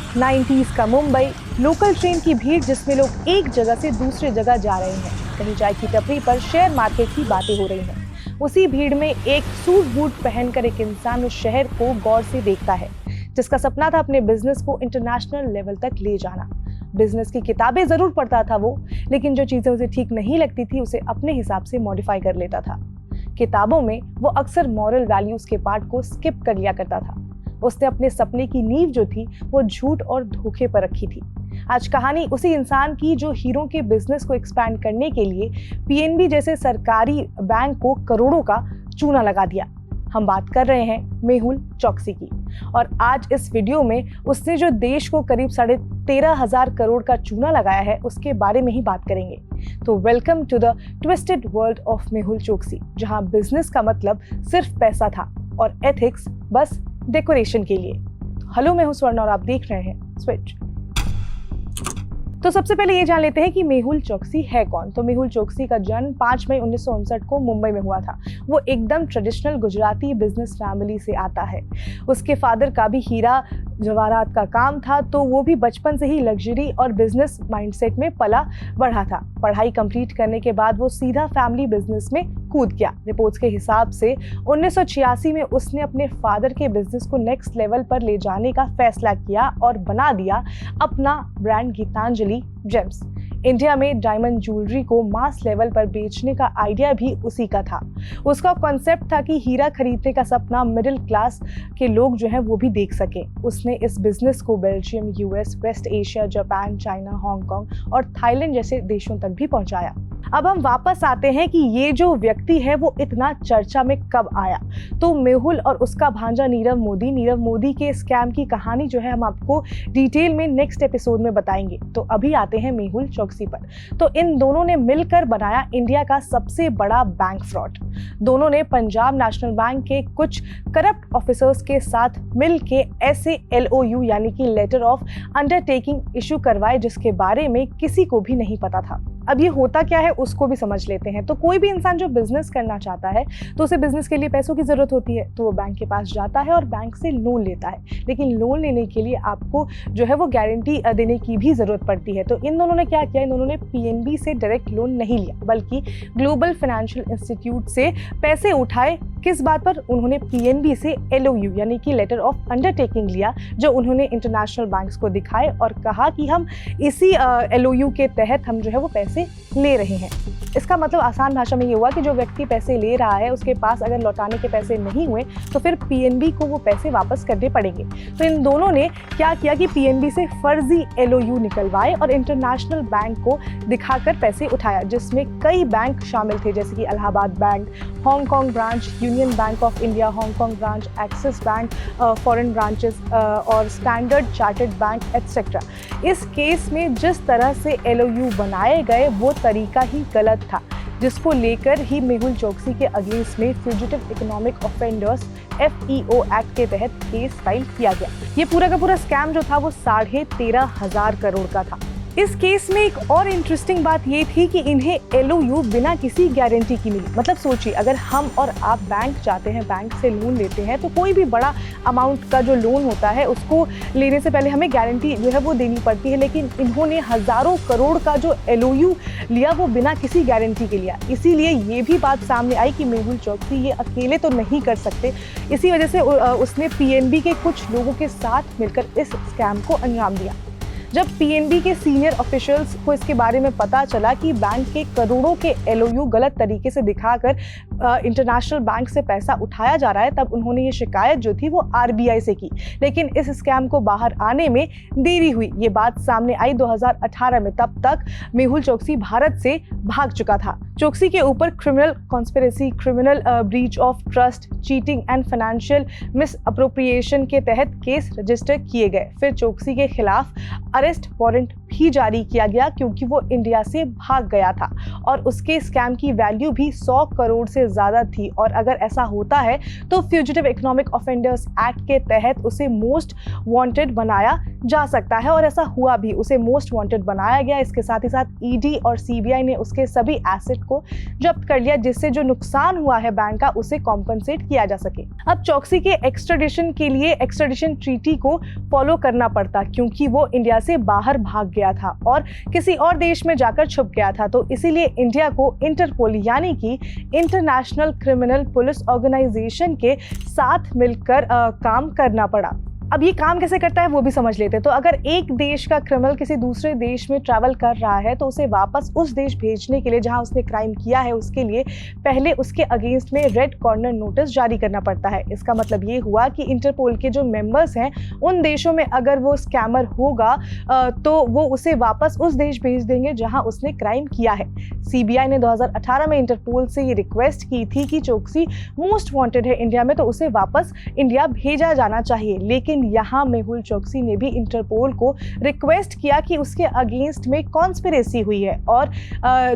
90s का Mumbai, local train की भीड़ जिसमें लोग एक जगह से दूसरी जगह जा रहे हैं, कहीं चाय की टपरी पर शेयर मार्केट की बातें हो रही हैं। उसी भीड़ में एक सूट बूट पहनकर एक इंसान उस शहर को गौर से देखता है, जिसका सपना था अपने बिजनेस को इंटरनेशनल लेवल तक ले जाना। बिजनेस की किताबें जरूर पढ़ता था वो, लेकिन जो चीजें उसे ठीक नहीं लगती थी उसे अपने हिसाब से मॉडिफाई कर लेता था। किताबों में वो अक्सर मॉरल वैल्यूज के पार्ट को स्किप कर लिया करता था। उसने अपने सपने की नींव जो थी वो झूठ और धोखे पर रखी थी। आज कहानी उसी इंसान की जो हीरो के बिजनेस को एक्सपैंड करने के लिए पीएनबी जैसे सरकारी बैंक को करोड़ों का चूना लगा दिया। हम बात कर रहे हैं मेहुल चोकसी की, और आज इस वीडियो में उसने जो देश को करीब 13,500 करोड़ का चूना लगाया है उसके बारे में ही बात करेंगे। तो welcome to the twisted world of Mehul Choksi, जहां बिजनेस का मतलब सिर्फ पैसा था और एथिक्स बस डेकोरेशन के लिए। हेलो, मैं हूं स्वर्ण और आप देख रहे हैं स्विच। तो सबसे पहले ये जान लेते हैं कि मेहुल चोकसी है कौन। तो मेहुल चोकसी का जन्म 5 मई 1959 को मुंबई में हुआ था। वो एकदम ट्रेडिशनल गुजराती बिजनेस फैमिली से आता है। उसके फादर का भी हीरा जवाहरात का काम था, तो वो भी बचपन से ही लग्जरी और बिजनेस माइंडसेट में पला बढ़ा था। पढ़ाई कंप्लीट करने के बाद वो सीधा फैमिली बिजनेस में कूद गया। रिपोर्ट्स के हिसाब से 1986 में उसने अपने फादर के बिजनेस को नेक्स्ट लेवल पर ले जाने का फैसला किया और बना दिया अपना ब्रांड गीतांजलि जेम्स। इंडिया में डायमंड ज्वेलरी को मास लेवल पर बेचने का आइडिया भी उसी का था। उसका कॉन्सेप्ट था कि हीरा खरीदने का सपना मिडिल क्लास के लोग जो है वो भी देख सके। उसने इस बिजनेस को Belgium, US, West Asia, Japan, China, Hong Kong और थाईलैंड जैसे देशों तक भी पहुंचाया। अब हम वापस आते हैं कि ये जो व्यक्ति है वो इतना चर्चा में कब आया। तो मेहुल और उसका भांजा नीरव मोदी के स्कैम की कहानी जो है हम आपको डिटेल में नेक्स्ट एपिसोड में बताएंगे। तो अभी आते हैं मेहुल चोकसी पर। तो इन दोनों ने मिलकर बनाया इंडिया का सबसे बड़ा बैंक फ्रॉड। दोनों ने पंजाब नेशनल बैंक के कुछ करप्ट ऑफिसर्स के साथ मिल के ऐसे LOU यानी कि लेटर ऑफ अंडरटेकिंग इशू करवाए जिसके बारे में किसी को भी नहीं पता था। अब ये होता क्या है उसको भी समझ लेते हैं। तो कोई भी इंसान जो बिजनेस करना चाहता है तो उसे बिजनेस के लिए पैसों की जरूरत होती है, तो वो बैंक के पास जाता है और बैंक से लोन लेता है। लेकिन लोन लेने के लिए आपको जो है वो गारंटी देने की भी जरूरत पड़ती है। तो इन दोनों ने क्या किया, इन दोनों ने पीएनबी से डायरेक्ट लोन नहीं लिया बल्कि ग्लोबल फाइनेंशियल इंस्टीट्यूट से पैसे उठाए। किस बात पर? उन्होंने पीएनबी से LOU यानी कि लेटर ऑफ अंडरटेकिंग लिया, जो उन्होंने इंटरनेशनल बैंक्स को दिखाए और कहा कि हम इसी LOU के तहत हम जो है वो पैसे ले रहे हैं। इसका मतलब आसान भाषा में ये हुआ कि जो व्यक्ति पैसे ले रहा है उसके पास अगर लौटाने के पैसे नहीं हुए तो फिर पीएनबी को वो पैसे वापस करने पड़ेंगे। तो इन दोनों ने क्या किया कि पीएनबी से फर्जी LOU निकलवाए और इंटरनेशनल बैंक को दिखाकर पैसे उठाया, जिसमें कई बैंक शामिल थे जैसे कि Allahabad bank, Hong Kong branch, union bank of India Hong Kong branch, axis bank foreign branches और स्टैंडर्ड चार्टर्ड बैंक एटसेट्रा। इस केस में जिस तरह से LOU बनाए गए वो तरीका ही गलत था, जिसको लेकर ही मेहुल चोकसी के अगेंस्ट में fugitive economic offenders FEO act के तहत केस फाइल किया गया। ये पूरा का पूरा स्कैम जो था वो 13,500 करोड़ का था। इस केस में एक और इंटरेस्टिंग बात ये थी कि इन्हें LOU बिना किसी गारंटी की मिली। मतलब सोचिए, अगर हम और आप बैंक जाते हैं, बैंक से लोन लेते हैं, तो कोई भी बड़ा अमाउंट का जो लोन होता है उसको लेने से पहले हमें गारंटी जो है वो देनी पड़ती है। लेकिन इन्होंने हजारों करोड़ का जो LOU लिया वो बिना किसी गारंटी के लिया। इसीलिए ये भी बात सामने आई कि मेहुल चोकसी ये अकेले तो नहीं कर सकते। इसी वजह से उसने पीएनबी के कुछ लोगों के साथ मिलकर इस स्कैम को अंजाम दिया। जब पीएनबी के सीनियर ऑफिशियल्स को इसके बारे में पता चला कि बैंक के करोड़ों के LOU गलत तरीके से दिखाकर इंटरनेशनल बैंक से पैसा उठाया जा रहा है, तब उन्होंने ये शिकायत जो थी वो RBI से की। लेकिन इस स्कैम को बाहर आने में देरी हुई। ये बात सामने आई 2018 में। तब तक मेहुल चोकसी भारत से भाग चुका था। चोकसी के ऊपर criminal conspiracy, criminal breach of trust, cheating and financial miss appropriation के तहत केस रजिस्टर किए गए। फिर चोकसी के खिलाफ अरेस्ट वारंट तभी जारी किया गया क्योंकि वो इंडिया से भाग गया था और उसके स्कैम की वैल्यू भी 100 करोड़ से ज़्यादा थी। और अगर ऐसा होता है तो फ्यूजिटिव इकोनॉमिक ऑफेंडर्स एक्ट के तहत उसे मोस्ट वांटेड बनाया जा सकता है और ऐसा हुआ भी, उसे मोस्ट वांटेड बनाया गया। इसके साथ ही साथ ईडी और सीबीआई ने उसके सभी एसेट को जब्त कर लिया जिससे जो नुकसान हुआ है बैंक का उसे कॉम्पनसेट किया जा सके। अब चोकसी के एक्स्ट्राडिशन के लिए एक्स्ट्राडिशन ट्रीटी को फॉलो करना पड़ता क्योंकि वो इंडिया से बाहर भाग गया था और किसी और देश में जाकर छुप गया था, तो इसीलिए इंडिया को इंटरपोल यानी कि इंटरनेशनल क्रिमिनल पुलिस ऑर्गेनाइजेशन के साथ मिलकर काम करना पड़ा। अब ये काम कैसे करता है वो भी समझ लेते हैं। तो अगर एक देश का क्रिमिनल किसी दूसरे देश में ट्रैवल कर रहा है तो उसे वापस उस देश भेजने के लिए जहां उसने क्राइम किया है उसके लिए पहले उसके अगेंस्ट में रेड कॉर्नर नोटिस जारी करना पड़ता है। इसका मतलब ये हुआ कि इंटरपोल के जो मेंबर्स हैं उन देशों में अगर वो स्कैमर होगा तो वो उसे वापस उस देश भेज देंगे जहाँ उसने क्राइम किया है। सीबीआई ने 2018 में इंटरपोल से ये रिक्वेस्ट की थी कि चोकसी मोस्ट वांटेड है इंडिया में तो उसे वापस इंडिया भेजा जाना चाहिए, लेकिन यहाँ मेहुल चोकसी ने भी इंटरपोल को रिक्वेस्ट किया कि उसके अगेंस्ट में कॉन्स्पिरेसी हुई है और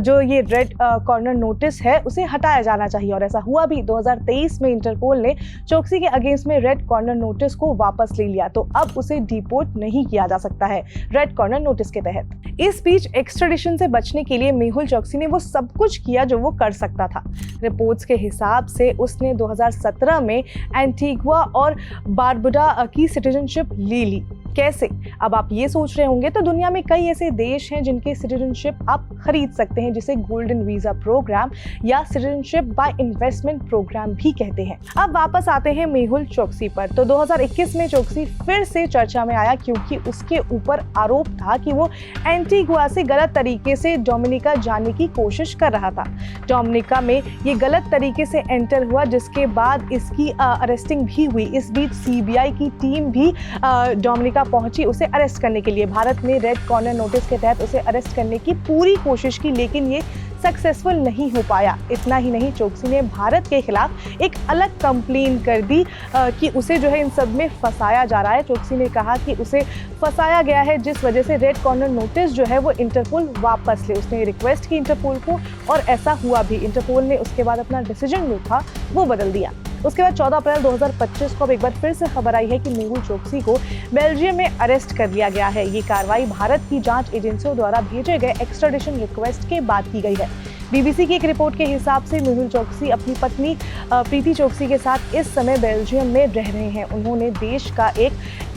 जो ये रेड कॉर्नर नोटिस है उसे हटाया जाना चाहिए। और ऐसा हुआ भी। 2023 में इंटरपोल ने चोकसी के अगेंस्ट में रेड कॉर्नर नोटिस को वापस ले लिया, तो अब उसे डिपोर्ट नहीं किया जा सकता है रेड कॉर्नर नोटिस के तहत। इस बीच एक्स्ट्राडिशन से बचने के लिए मेहुल चोकसी ने वो सब कुछ किया जो वो कर सकता था। रिपोर्ट्स के हिसाब से उसने 2017 में एंटीगुआ और बारबुडा की सिटीजनशिप ले ली। कैसे? अब आप ये सोच रहे होंगे तो दुनिया में कई ऐसे देश हैं जिनके सिटीजनशिप आप खरीद सकते हैं जिसे गोल्डन वीजा प्रोग्राम या सिटीजनशिप बाय इन्वेस्टमेंट प्रोग्राम भी कहते हैं। अब वापस आते हैं मेहुल चोकसी पर। तो 2021 में चोकसी फिर से चर्चा में आया क्योंकि उसके ऊपर आरोप था कि वो एंटीगुआ से गलत तरीके से डोमिनिका जाने की कोशिश कर रहा था। डोमिनिका में ये गलत तरीके से एंटर हुआ जिसके बाद इसकी अरेस्टिंग भी हुई। इस बीच सीबीआई की टीम भी डोमिनिका पहुंची उसे अरेस्ट करने के लिए। भारत ने रेड कॉर्नर नोटिस के तहत उसे अरेस्ट करने की पूरी कोशिश की लेकिन ये सक्सेसफुल नहीं हो पाया। इतना ही नहीं, चोकसी ने भारत के खिलाफ एक अलग कंप्लेन कर दी कि उसे जो है इन सब में फंसाया जा रहा है। चोकसी ने कहा कि उसे फंसाया गया है जिस वजह से रेड कॉर्नर नोटिस जो है वो इंटरपोल वापस ले। उसने रिक्वेस्ट की इंटरपोल को और ऐसा हुआ भी। इंटरपोल ने उसके बाद अपना डिसीजन जो था वो बदल दिया। उसके बाद 14 अप्रैल 2025 को अब एक बार फिर से खबर आई है कि मेहुल चोकसी को बेल्जियम में अरेस्ट कर लिया गया है। ये कार्रवाई भारत की जांच एजेंसियों द्वारा भेजे गए एक्स्ट्राडिशन रिक्वेस्ट के बाद की गई है। बीबीसी की एक रिपोर्ट के हिसाब से मेहुल चोकसी अपनी पत्नी प्रीति चोकसी के साथ इस समय बेल्जियम में रह रहे हैं। उन्होंने देश का एक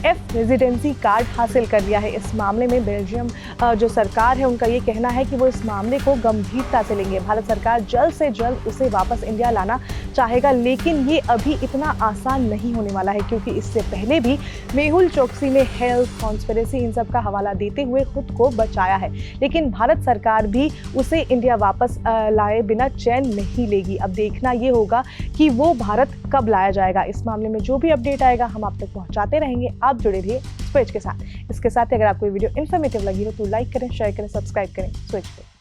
एफ रेजिडेंसी कार्ड हासिल कर लिया है। इस मामले में बेल्जियम जो सरकार है उनका ये कहना है कि वो इस मामले को गंभीरता से लेंगे। भारत सरकार जल्द से जल्द उसे वापस इंडिया लाना चाहेगा लेकिन ये अभी इतना आसान नहीं होने वाला है क्योंकि इससे पहले भी मेहुल चोकसी ने हेल्थ कॉन्स्पिरेसी इन सब का हवाला देते हुए खुद को बचाया है, लेकिन भारत सरकार भी उसे इंडिया वापस लाए बिना चैन नहीं लेगी। अब देखना ये होगा कि वो भारत कब लाया जाएगा। इस मामले में जो भी अपडेट आएगा हम आप तक पहुंचाते रहेंगे। आप जुड़े रहिए स्विच के साथ। इसके साथ ही अगर आपको ये वीडियो इन्फॉर्मेटिव लगी हो तो लाइक करें, शेयर करें, सब्सक्राइब करें स्विच पे।